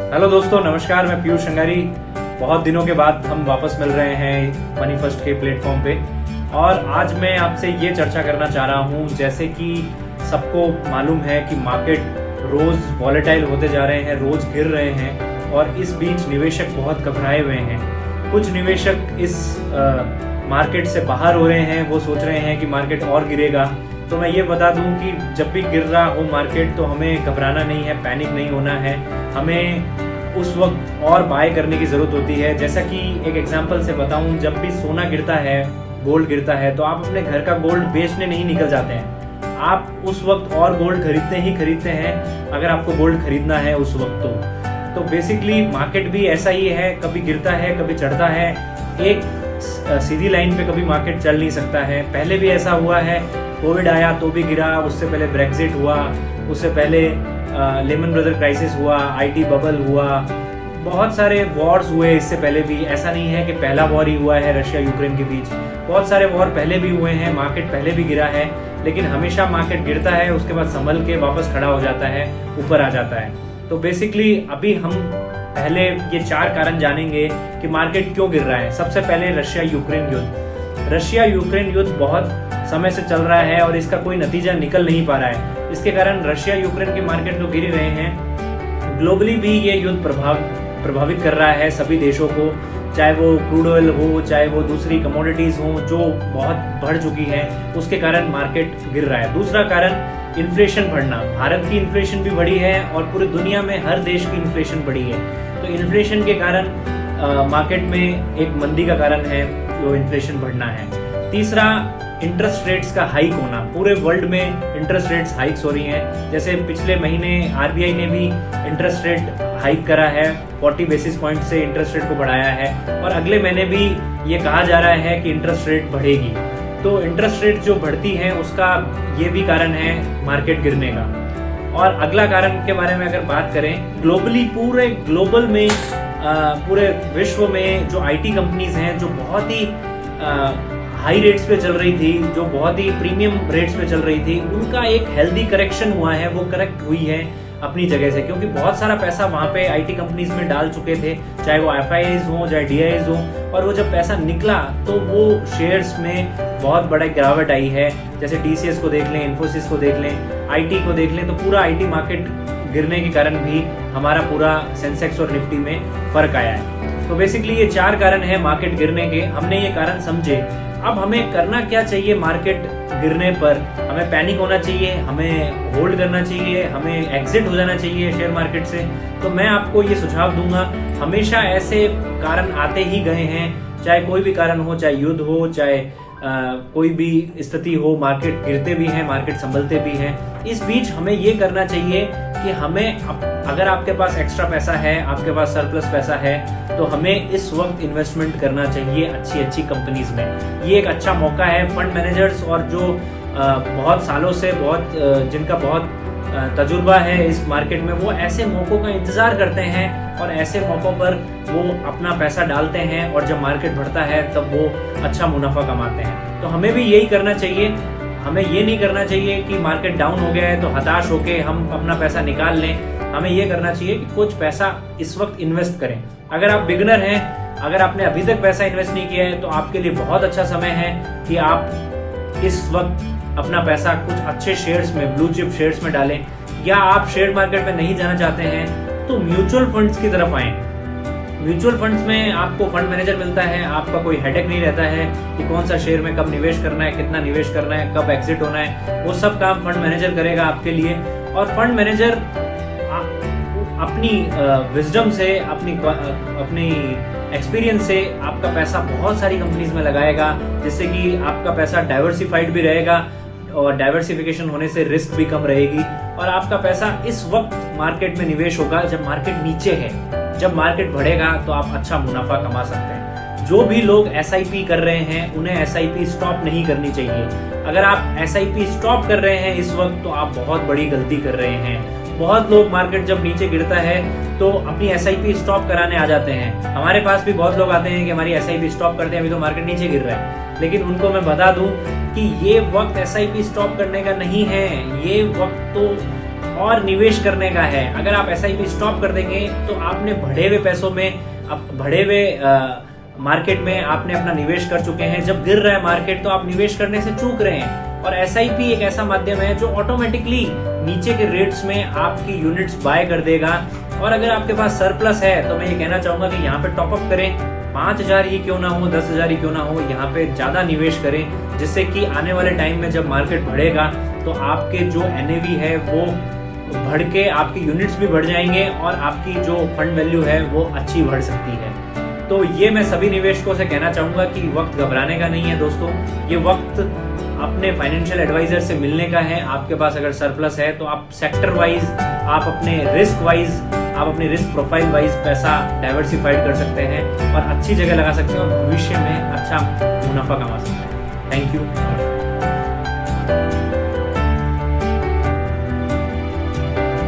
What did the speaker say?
Hello दोस्तों, नमस्कार। मैं पीयूष अंगारी। बहुत दिनों के बाद हम वापस मिल रहे हैं मनी फर्स्ट के प्लेटफॉर्म पे और आज मैं आपसे ये चर्चा करना चाह रहा हूँ। जैसे कि सबको मालूम है कि मार्केट रोज वॉलेटाइल होते जा रहे हैं, रोज गिर रहे हैं और इस बीच निवेशक बहुत घबराए हुए हैं। कुछ निवेशक इस मार्केट से बाहर हो रहे हैं, वो सोच रहे हैं कि मार्केट और गिरेगा। तो मैं ये बता दूं कि जब भी गिर रहा हो मार्केट तो हमें घबराना नहीं है, पैनिक नहीं होना है। हमें उस वक्त और बाय करने की ज़रूरत होती है। जैसा कि एक एग्जांपल से बताऊं, जब भी सोना गिरता है, गोल्ड गिरता है, तो आप अपने घर का गोल्ड बेचने नहीं निकल जाते हैं। आप उस वक्त और गोल्ड खरीदते हैं अगर आपको गोल्ड खरीदना है उस वक्त। तो बेसिकली मार्केट भी ऐसा ही है, कभी गिरता है कभी चढ़ता है। एक सीधी लाइन पे कभी मार्केट चल नहीं सकता है। पहले भी ऐसा हुआ है, कोविड आया तो भी गिरा, उससे पहले ब्रेक्जिट हुआ, उससे पहले लेमन ब्रदर क्राइसिस हुआ, आईटी बबल हुआ, बहुत सारे वॉर्स हुए इससे पहले भी। ऐसा नहीं है कि पहला वॉर ही हुआ है रशिया यूक्रेन के बीच, बहुत सारे वॉर पहले भी हुए हैं, मार्केट पहले भी गिरा है। लेकिन हमेशा मार्केट गिरता है, उसके बाद संभल के वापस खड़ा हो जाता है, ऊपर आ जाता है। तो बेसिकली अभी हम पहले ये 4 कारण जानेंगे कि मार्केट क्यों गिर रहा है। सबसे पहले रशिया यूक्रेन युद्ध। रशिया यूक्रेन युद्ध बहुत समय से चल रहा है और इसका कोई नतीजा निकल नहीं पा रहा है। इसके कारण रशिया यूक्रेन की मार्केट तो गिर ही रहे हैं। ग्लोबली भी ये युद्ध प्रभावित कर रहा है सभी देशों को, चाहे वो क्रूड ऑयल हो, चाहे वो दूसरी कमोडिटीज हो जो बहुत बढ़ चुकी है, उसके कारण मार्केट गिर रहा है। दूसरा कारण इन्फ्लेशन बढ़ना। भारत की इन्फ्लेशन भी बढ़ी है और पूरी दुनिया में हर देश की इन्फ्लेशन बढ़ी है। तो इन्फ्लेशन के कारण मार्केट में एक मंदी का कारण है जो इन्फ्लेशन बढ़ना है। तीसरा, इंटरेस्ट रेट्स का हाइक होना। पूरे वर्ल्ड में इंटरेस्ट रेट्स हाइक्स हो रही हैं। जैसे पिछले महीने आरबीआई ने भी इंटरेस्ट रेट हाइक करा है, 40 बेसिस पॉइंट से इंटरेस्ट रेट को बढ़ाया है और अगले महीने भी ये कहा जा रहा है कि इंटरेस्ट रेट बढ़ेगी। तो इंटरेस्ट रेट जो बढ़ती है उसका ये भी कारण है मार्केट गिरने का। और अगला कारण के बारे में अगर बात करें, ग्लोबली पूरे ग्लोबल में पूरे विश्व में जो आईटी कंपनीज हैं जो बहुत ही हाई रेट्स पे चल रही थी, जो बहुत ही प्रीमियम रेट्स पे चल रही थी, उनका एक हेल्दी करेक्शन हुआ है। वो करेक्ट हुई है अपनी जगह से, क्योंकि बहुत सारा पैसा वहाँ पे आईटी कंपनीज में डाल चुके थे, चाहे वो एफआईआईज हो चाहे डीआईज हो। और वो जब पैसा निकला तो वो शेयर्स में बहुत बड़ा गिरावट आई है। जैसे टीसीएस को देख लें, इन्फोसिस को देख लें, आईटी को देख लें, तो पूरा आईटी मार्केट गिरने के कारण भी हमारा पूरा सेंसेक्स और निफ्टी में फर्क आया है। तो बेसिकली ये 4 कारण है मार्केट गिरने के। हमने ये कारण समझे। अब हमें करना क्या चाहिए मार्केट गिरने पर? हमें पैनिक होना चाहिए, हमें होल्ड करना चाहिए, हमें एग्जिट हो जाना चाहिए शेयर मार्केट से? तो मैं आपको ये सुझाव दूंगा, हमेशा ऐसे कारण आते ही गए हैं, चाहे कोई भी कारण हो, चाहे युद्ध हो, चाहे कोई भी स्थिति हो, मार्केट गिरते भी हैं, मार्केट संभलते भी हैं। इस बीच हमें ये करना चाहिए कि हमें अगर आपके पास एक्स्ट्रा पैसा है, आपके पास सरप्लस पैसा है, तो हमें इस वक्त इन्वेस्टमेंट करना चाहिए अच्छी कंपनीज में। ये एक अच्छा मौका है। फंड मैनेजर्स और जो बहुत सालों से जिनका बहुत तजुर्बा है इस मार्केट में, वो ऐसे मौकों का इंतजार करते हैं और ऐसे मौकों पर वो अपना पैसा डालते हैं और जब मार्केट बढ़ता है तब वो अच्छा मुनाफा कमाते हैं। तो हमें भी यही करना चाहिए। हमें ये नहीं करना चाहिए कि मार्केट डाउन हो गया है तो हताश होके हम अपना पैसा निकाल लें। हमें ये करना चाहिए कि कुछ पैसा इस वक्त इन्वेस्ट करें। अगर आप बिगनर हैं, अगर आपने अभी तक पैसा इन्वेस्ट नहीं किया है, तो आपके लिए बहुत अच्छा समय है कि आप इस वक्त अपना पैसा कुछ अच्छे शेयर्स में, ब्लू चिप शेयर्स में डालें। या आप शेयर मार्केट में नहीं जाना चाहते हैं तो म्यूचुअल फंड्स की तरफ आएं। म्यूचुअल फंड्स में आपको फंड मैनेजर मिलता है, आपका कोई हेडेक नहीं रहता है कि कौन सा शेयर में कब निवेश करना है, कितना निवेश करना है, कब एग्जिट होना है। वो सब काम फंड मैनेजर करेगा आपके लिए। और फंड मैनेजर अपनी विजडम से, अपनी एक्सपीरियंस से आपका पैसा बहुत सारी कंपनीज में लगाएगा, जिससे कि आपका पैसा डाइवर्सिफाइड भी रहेगा और डाइवर्सिफिकेशन होने से रिस्क भी कम रहेगी। और आपका पैसा इस वक्त मार्केट में निवेश होगा जब मार्केट नीचे है। जब मार्केट बढ़ेगा तो आप अच्छा मुनाफा कमा सकते हैं। जो भी लोग एसआईपी कर रहे हैं उन्हें एसआईपी स्टॉप नहीं करनी चाहिए। अगर आप एसआईपी स्टॉप कर रहे हैं इस वक्त तो आप बहुत बड़ी गलती कर रहे हैं। बहुत लोग मार्केट जब नीचे गिरता है तो अपनी एसआईपी स्टॉप कराने आ जाते हैं। हमारे पास भी बहुत लोग आते हैं कि हमारी एसआईपी स्टॉप करते हैं, अभी तो मार्केट नीचे गिर रहा है। लेकिन उनको मैं बता दूं कि ये वक्त एसआईपी स्टॉप करने का नहीं है। ये वक्त तो और निवेश करने का है। अगर आप SIP स्टॉप कर देंगे तो आपने बढ़े हुए पैसों में, बढ़े हुए मार्केट में आपने अपना निवेश कर चुके हैं। जब गिर रहा है मार्केट तो आप निवेश करने से चूक रहे हैं। और SIP एक ऐसा माध्यम है जो ऑटोमेटिकली नीचे के रेट्स में आपकी यूनिट्स बाय कर देगा। और अगर आपके पास सरप्लस है तो मैं ये कहना चाहूंगा कि यहाँ पे टॉपअप करें, 5,000 ही क्यों ना हो, 10,000 ही क्यों ना हो, यहाँ पे ज्यादा निवेश करें, जिससे कि आने वाले टाइम में जब मार्केट बढ़ेगा तो आपके जो NAV है वो बढ़ के आपकी यूनिट्स भी बढ़ जाएंगे और आपकी जो फंड वैल्यू है वो अच्छी बढ़ सकती है। तो ये मैं सभी निवेशकों से कहना चाहूंगा कि वक्त घबराने का नहीं है दोस्तों, ये वक्त अपने फाइनेंशियल एडवाइजर से मिलने का है। आपके पास अगर सरप्लस है तो आप सेक्टर वाइज, आप अपने रिस्क वाइज, आप अपने रिस्क प्रोफाइल वाइज पैसा डाइवर्सिफाइड कर सकते हैं और अच्छी जगह लगा सकते हैं और भविष्य में अच्छा मुनाफा कमा सकते हैं। Thank you.